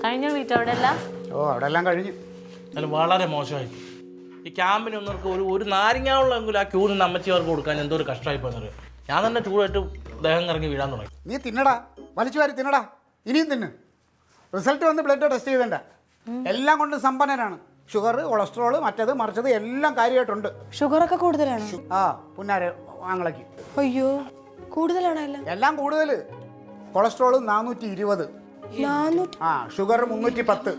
കഴിഞ്ഞ വീട്ടിൽ അവിടെ എല്ലാം അവിടെ എല്ലാം കഴിഞ്ഞു. അല്ല വളരെ മോശമായി. ഈ ക്യാമ്പിന് ഒന്നവർക്ക് ഒരു നാരങ്ങാവുള്ളെങ്കിലും ആ ക്യൂ നിന്ന് അമ്മച്ചിവർക്ക് കൊടുക്കാൻ എന്തോ ഒരു കഷ്ടമായി പോയെന്നറിയോ. ഞാൻ തന്നെ ചൂടായിട്ട് ദേഹം കറങ്ങി വീഴാൻ തുടങ്ങി. നീ തിന്നടാ, വലിച്ചു വാരി തിന്നടാ, ഇനിയും തിന്ന്. റിസൾട്ട് വന്ന് ബ്ലഡ് ടെസ്റ്റ് ചെയ്തണ്ട. എല്ലാം കൊണ്ട് സമ്പന്നനാണ്. ഷുഗർ, കൊളസ്ട്രോൾ, മറ്റത് മറിച്ചത് എല്ലാം കാര്യമായിട്ടുണ്ട്. ഷുഗറൊക്കെ കൂടുതലാണ്. പുന്നാരെ ആങ്ങളയ്ക്ക് അയ്യോ കൂടുതലാണോ? എല്ലാം കൂടുതൽ. Cholesterol 420, sugar 310.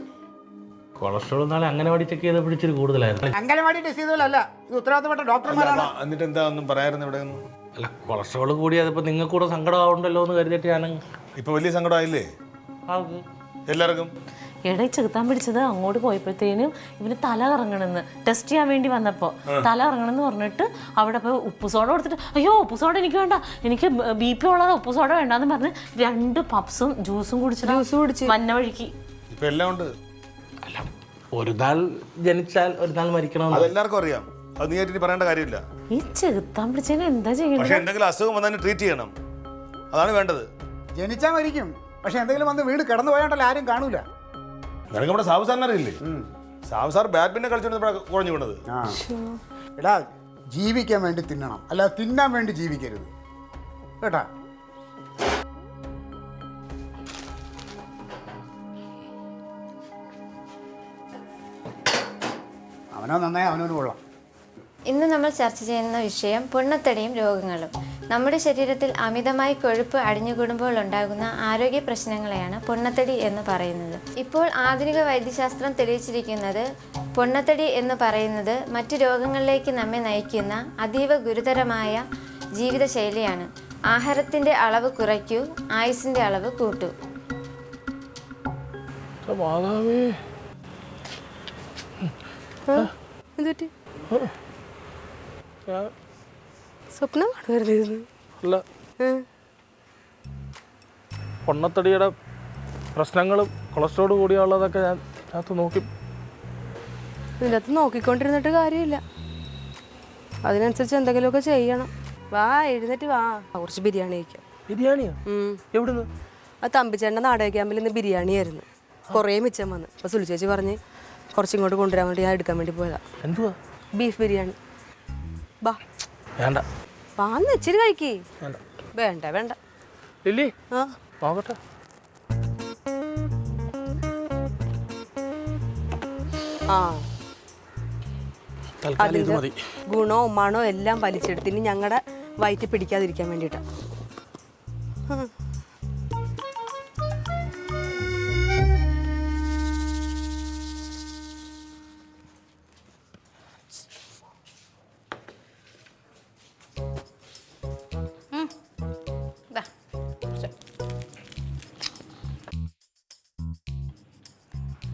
കൊളസ്ട്രോൾ നാളെ അംഗനവാടി ചെക്ക് ചെയ്ത് പിടിച്ചിട്ട് കൂടുതലായിരുന്നു. അംഗനവാടി ടെസ്റ്റ് ചെയ്തതല്ല, ഇത് ഉത്തരവാദിത്തപ്പെട്ട ഡോക്ടർമാരാണ്. എന്നിട്ട് എന്താ ഒന്നും പറയായിരുന്നു ഇവിടെ? അല്ല കൊളസ്ട്രോൾ കൂടി അതിപ്പോൾ നിങ്ങൾക്ക് കൂടെ സങ്കടമാവുണ്ടല്ലോ എന്ന് കരുതിയിട്ട് ഞാൻ ഇപ്പൊ വലിയ സങ്കടമായില്ലേ എല്ലാവർക്കും? എടേ ചെറുത്താൻ പിടിച്ചത് അങ്ങോട്ട് പോയപ്പോഴത്തേനും ഇവന് തല കറങ്ങണമെന്ന് ടെസ്റ്റ് ചെയ്യാൻ വേണ്ടി വന്നപ്പോൾ തല കറങ്ങണമെന്ന് പറഞ്ഞിട്ട് അവിടെ പോയി ഉപ്പ് സോഡ കൊടുത്തിട്ട് അയ്യോ ഉപ്പ് സോഡ എനിക്ക് വേണ്ട, എനിക്ക് BP ഉള്ളത് ഉപ്പ് സോഡ വേണ്ടാന്ന് പറഞ്ഞ് 2 പപ്സും ജ്യൂസും കുടിച്ച് മഞ്ഞ വഴിക്ക്. ഇപ്പൊ എല്ലാം ഉണ്ട്. അല്ല ഒരു നാൾ ജനിച്ചാൽ ഒരു നാൾ മരിക്കണം, അതെല്ലാവർക്കും അറിയാം. അത് നീ ആയിട്ട് പറയേണ്ട കാര്യമില്ല. ഈ ചെറുത്താൻ പിടിച്ചതിന് എന്താ ചെയ്യണം? പക്ഷെ എന്തെങ്കിലും അസുഖം വന്നാൽ ട്രീറ്റ് ചെയ്യണം, അതാണ് വേണ്ടത്. ജനിച്ചാൽ മരിക്കും, പക്ഷെ എന്തെങ്കിലും വന്ന് വീട് കിടന്നു പോയാണ്ടല്ലോ ആരും കാണൂല. നിനക്ക് നമ്മുടെ സാബു സാറിനെ അറിയില്ലേ? സാബു സാർ ബാഡ്മിന്റൺ കളിച്ചോണ്ട് കുഴഞ്ഞു വീണത്. എടാ, ജീവിക്കാൻ വേണ്ടി തിന്നണം, അല്ല തിന്നാൻ വേണ്ടി ജീവിക്കരുത് കേട്ടാ. അവനോ നന്നായി അവനോന് കൊള്ളാം. ഇന്ന് നമ്മൾ ചർച്ച ചെയ്യുന്ന വിഷയം പൊണ്ണത്തടിയും രോഗങ്ങളും. നമ്മുടെ ശരീരത്തിൽ അമിതമായി കൊഴുപ്പ് അടിഞ്ഞുകൂടുമ്പോൾ ഉണ്ടാകുന്ന ആരോഗ്യ പ്രശ്നങ്ങളെയാണ് പൊണ്ണത്തടി എന്ന് പറയുന്നത്. ഇപ്പോൾ ആധുനിക വൈദ്യശാസ്ത്രം തെളിയിച്ചിരിക്കുന്നത് പൊണ്ണത്തടി എന്ന് പറയുന്നത് മറ്റു രോഗങ്ങളിലേക്ക് നമ്മെ നയിക്കുന്ന അതീവ ഗുരുതരമായ ജീവിതശൈലിയാണ്. ആഹാരത്തിൻ്റെ അളവ് കുറയ്ക്കൂ, ആയുസിൻ്റെ അളവ് കൂട്ടൂ. സ്വപ്നം അല്ല പൊണ്ണത്തടിയുടെ പ്രശ്നങ്ങളും കൊളസ്ട്രോൾ കൂടിയുള്ളതൊക്കെ ഞാൻ നോക്കി. ഇതിനകത്ത് നോക്കിക്കൊണ്ടിരുന്നിട്ട് കാര്യമില്ല, അതിനനുസരിച്ച് എന്തെങ്കിലുമൊക്കെ ചെയ്യണം. വാ എഴുന്നേറ്റ് വാ, കുറച്ച് ബിരിയാണി കഴിക്കാം. ബിരിയാണിയോ? എവിടുന്ന്? ആ തമ്പിച്ചേട്ടൻ്റെ നാടക ക്യാമ്പിൽ ഇന്ന് ബിരിയാണി ആയിരുന്നു, കുറേ മിച്ചം വന്ന്. അപ്പോൾ സുലു ചേച്ചി പറഞ്ഞ് കുറച്ചിങ്ങോട്ട് കൊണ്ടുവരാൻ വേണ്ടി ഞാൻ എടുക്കാൻ വേണ്ടി പോയതാ. എന്തുവാ? ബീഫ് ബിരിയാണി. ബാ വേണ്ട, വാന്ന് ഇച്ചിരി കഴിക്കേ. വേണ്ട വേണ്ട ലില്ലി, നോക്കട്ടെ. അതിന്റെ ഗുണവും മണവും എല്ലാം വലിച്ചെടുത്ത് ഇനി ഞങ്ങളുടെ വയറ്റിൽ പിടിക്കാതിരിക്കാൻ വേണ്ടിയിട്ടാ.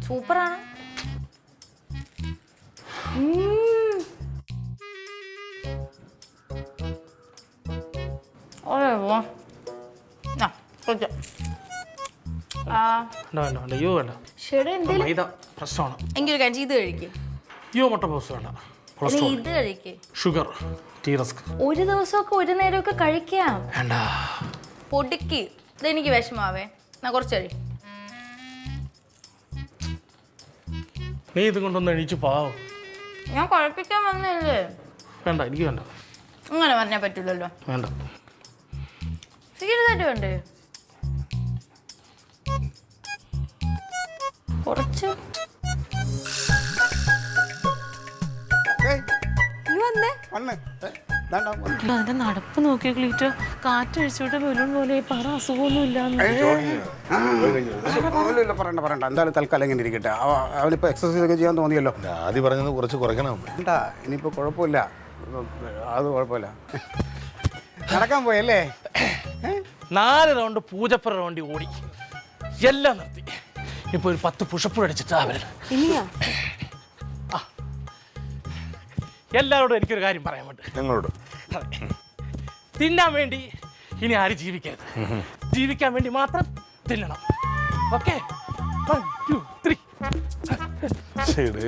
സൂപ്പറാണ്. പ്രശ്നമാണ്. എനിക്കൊരു കാര്യം ഇത് കഴിക്കും. ഇത് കഴിക്കേ. ഷുഗർ, ടീറസ്ക്. ഒരു ദിവസമൊക്കെ ഒരു നേരമൊക്കെ കഴിക്കാം. വേണ്ട പൊടിക്ക്. ഇതെനിക്ക് വിഷമാവേ, ഞാൻ കുറച്ച് കഴിക്കും. നീ ഇത് കൊണ്ടൊന്ന് എണീച്ച് പാവം. ഞാൻ കുഴപ്പിക്കാൻ വന്നല്ലേ. വേണ്ട, എനിക്ക് വേണ്ട. അങ്ങനെ പറഞ്ഞാൽ പറ്റില്ലല്ലോ. വേണ്ട. സീരിയസായിട്ട് വേണ്ടേ? കുറച്ച് അതിന്റെ നടപ്പ് നോക്കിയ ക്ലീറ്റോ, കാറ്റഴിച്ചോട്ടെ ബലൂൺ പോലെ. പറ അസുഖമൊന്നും ഇല്ലാന്ന്. പറയണ്ട എന്തായാലും തൽക്കാലം ഇങ്ങനെ ഇരിക്കട്ടെ. അവനിപ്പോൾ എക്സസൈസ് ഒക്കെ ചെയ്യാൻ തോന്നിയല്ലോ. ആദ്യം പറഞ്ഞത് കുറച്ച് കുറയ്ക്കണം. വേണ്ടാ, ഇനിയിപ്പോൾ കുഴപ്പമില്ല, അത് കുഴപ്പമില്ല. നടക്കാൻ പോയല്ലേ? 4 റൗണ്ട് പൂജപ്പുര റൗണ്ടി ഓടി എല്ലാം നിർത്തി. ഇപ്പൊ ഒരു 10 പുഷപ്പ് അടിച്ചിട്ട് എല്ലാവരോടും എനിക്കൊരു കാര്യം പറയാൻ വേണ്ടി. ഞങ്ങളോട് തിന്നാൻ വേണ്ടി ഇനി ആരും ജീവിക്കരുത്. ജീവിക്കാൻ വേണ്ടി മാത്രം തിന്നണം. ഓക്കെ, 1 2 3. ശരി.